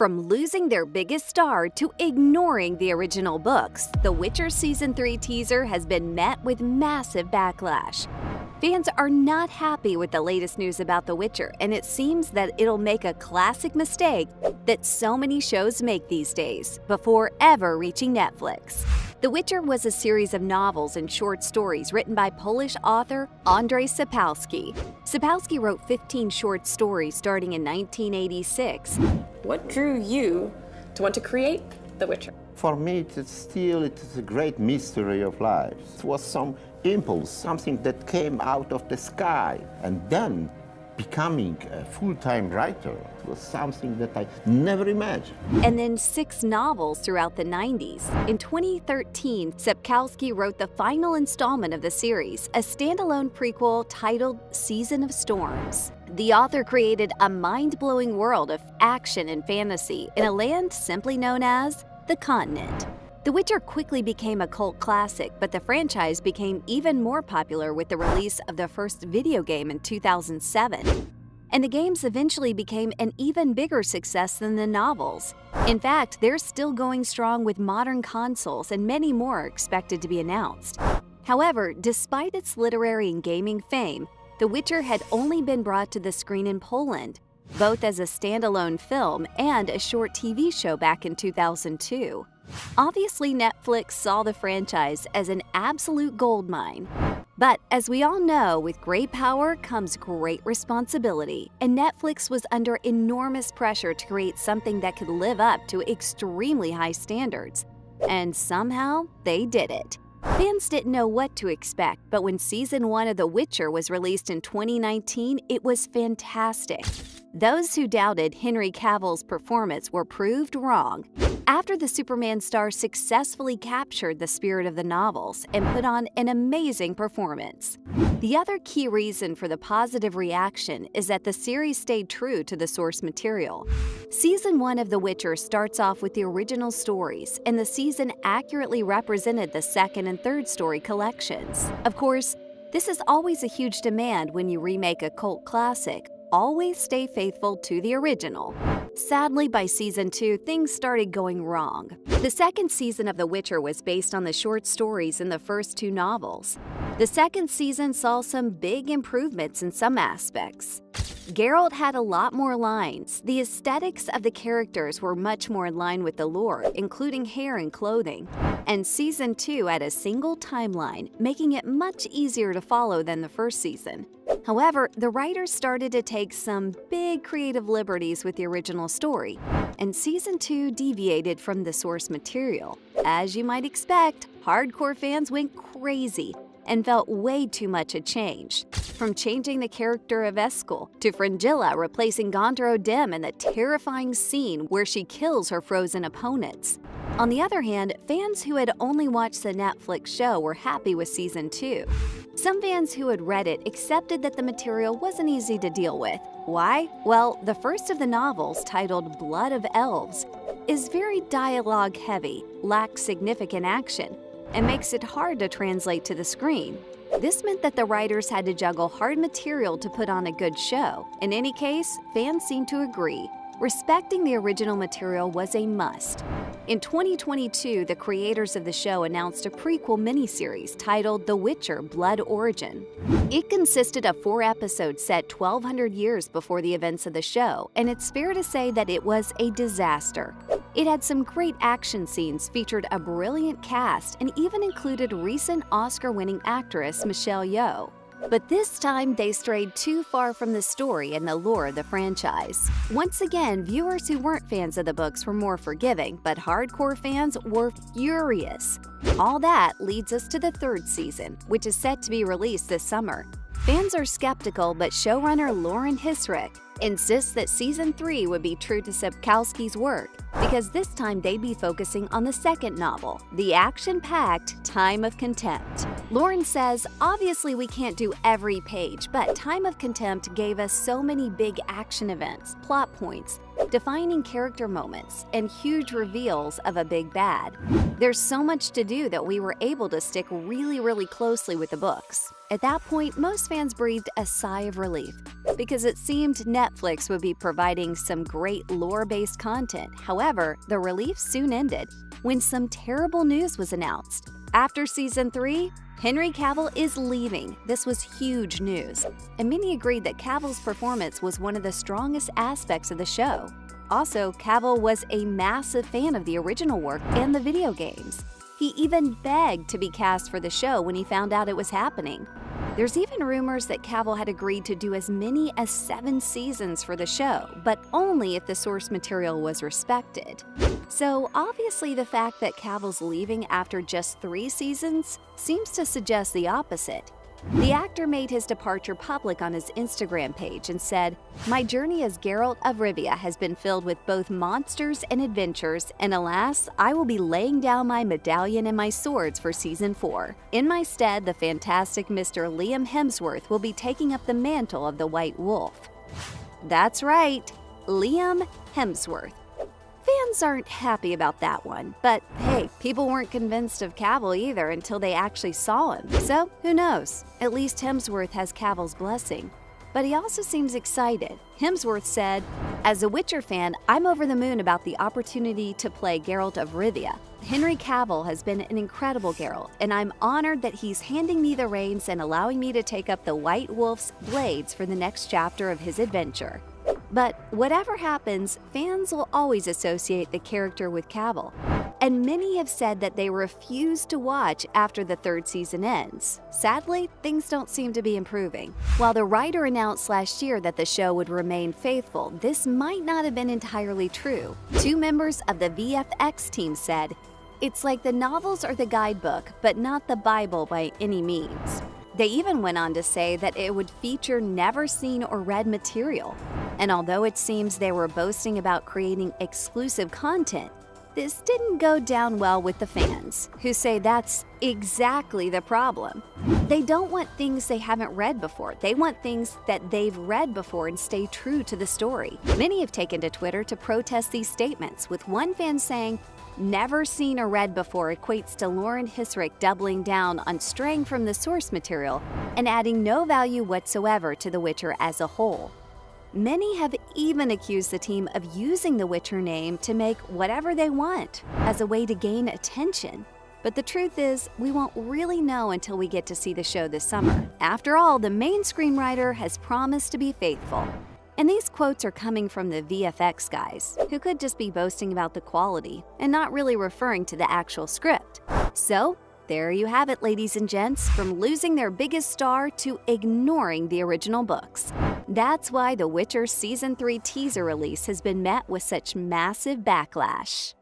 From losing their biggest star to ignoring the original books, The Witcher Season 3 teaser has been met with massive backlash. Fans are not happy with the latest news about The Witcher, and it seems that it'll make a classic mistake that so many shows make these days before ever reaching Netflix. The Witcher was a series of novels and short stories written by Polish author Andrzej Sapkowski. Sapkowski wrote 15 short stories starting in 1986. What drew you to want to create The Witcher? For me, it is a great mystery of life. It was some impulse, something that came out of the sky. And then becoming a full-time writer was something that I never imagined. And then 6 novels throughout the 90s. In 2013, Sapkowski wrote the final installment of the series, a standalone prequel titled Season of Storms. The author created a mind-blowing world of action and fantasy in a land simply known as the Continent. The Witcher quickly became a cult classic, but the franchise became even more popular with the release of the first video game in 2007. And the games eventually became an even bigger success than the novels. In fact, they're still going strong with modern consoles, and many more are expected to be announced. However, despite its literary and gaming fame, The Witcher had only been brought to the screen in Poland, both as a standalone film and a short TV show back in 2002. Obviously, Netflix saw the franchise as an absolute goldmine. But as we all know, with great power comes great responsibility, and Netflix was under enormous pressure to create something that could live up to extremely high standards. And somehow, they did it. Fans didn't know what to expect, but when Season 1 of The Witcher was released in 2019, it was fantastic. Those who doubted Henry Cavill's performance were proved wrong. After the Superman star successfully captured the spirit of the novels and put on an amazing performance. The other key reason for the positive reaction is that the series stayed true to the source material. Season 1 of The Witcher starts off with the original stories, and the season accurately represented the second and third story collections. Of course, this is always a huge demand when you remake a cult classic. Always stay faithful to the original. Sadly, by Season 2, things started going wrong. The second season of The Witcher was based on the short stories in the first 2 novels. The second season saw some big improvements in some aspects. Geralt had a lot more lines. The aesthetics of the characters were much more in line with the lore, including hair and clothing. And Season 2 had a single timeline, making it much easier to follow than the first season. However, the writers started to take some big creative liberties with the original story, and Season 2 deviated from the source material. As you might expect, hardcore fans went crazy and felt way too much had changed. From changing the character of Eskel to Fringilla replacing Gondor Dim in the terrifying scene where she kills her frozen opponents. On the other hand, fans who had only watched the Netflix show were happy with Season 2. Some fans who had read it accepted that the material wasn't easy to deal with. Why? Well, the first of the novels, titled Blood of Elves, is very dialogue-heavy, lacks significant action, and makes it hard to translate to the screen. This meant that the writers had to juggle hard material to put on a good show. In any case, fans seemed to agree. Respecting the original material was a must. In 2022, the creators of the show announced a prequel miniseries titled The Witcher: Blood Origin. It consisted of 4 episodes set 1,200 years before the events of the show, and it's fair to say that it was a disaster. It had some great action scenes, featured a brilliant cast, and even included recent Oscar-winning actress Michelle Yeoh. But this time, they strayed too far from the story and the lore of the franchise. Once again, viewers who weren't fans of the books were more forgiving, but hardcore fans were furious. All that leads us to the 3rd season, which is set to be released this summer. Fans are skeptical, but showrunner Lauren Hissrich insists that Season 3 would be true to Sapkowski's work, because this time they'd be focusing on the second novel, the action-packed Time of Contempt. Lauren says, obviously we can't do every page, but Time of Contempt gave us so many big action events, plot points, defining character moments, and huge reveals of a big bad. There's so much to do that we were able to stick really closely with the books. At that point, most fans breathed a sigh of relief because it seemed Netflix would be providing some great lore-based content. However, the relief soon ended when some terrible news was announced. After season 3, Henry Cavill is leaving. This was huge news, and many agreed that Cavill's performance was one of the strongest aspects of the show. Also, Cavill was a massive fan of the original work and the video games. He even begged to be cast for the show when he found out it was happening. There's even rumors that Cavill had agreed to do as many as 7 seasons for the show, but only if the source material was respected. So obviously the fact that Cavill's leaving after just 3 seasons seems to suggest the opposite. The actor made his departure public on his Instagram page and said, "My journey as Geralt of Rivia has been filled with both monsters and adventures, and alas, I will be laying down my medallion and my swords for season 4. In my stead, the fantastic Mr. Liam Hemsworth will be taking up the mantle of the White Wolf." That's right, Liam Hemsworth. Fans aren't happy about that one, but hey, people weren't convinced of Cavill either until they actually saw him. So, who knows? At least Hemsworth has Cavill's blessing. But he also seems excited. Hemsworth said, "As a Witcher fan, I'm over the moon about the opportunity to play Geralt of Rivia. Henry Cavill has been an incredible Geralt, and I'm honored that he's handing me the reins and allowing me to take up the White Wolf's blades for the next chapter of his adventure." But whatever happens, fans will always associate the character with Cavill, and many have said that they refuse to watch after the 3rd season ends. Sadly, things don't seem to be improving. While the writer announced last year that the show would remain faithful, this might not have been entirely true. 2 members of the VFX team said, "It's like the novels are the guidebook, but not the Bible by any means." They even went on to say that it would feature never seen or read material. And although it seems they were boasting about creating exclusive content, this didn't go down well with the fans, who say that's exactly the problem. They don't want things they haven't read before. They want things that they've read before and stay true to the story. Many have taken to Twitter to protest these statements, with one fan saying, "Never seen or read before" equates to Lauren Hissrich doubling down on straying from the source material and adding no value whatsoever to The Witcher as a whole. Many have even accused the team of using the Witcher name to make whatever they want as a way to gain attention. But the truth is, we won't really know until we get to see the show this summer. After all, the main screenwriter has promised to be faithful. And these quotes are coming from the VFX guys, who could just be boasting about the quality and not really referring to the actual script. So, there you have it, ladies and gents, from losing their biggest star to ignoring the original books. That's why The Witcher Season 3 teaser release has been met with such massive backlash.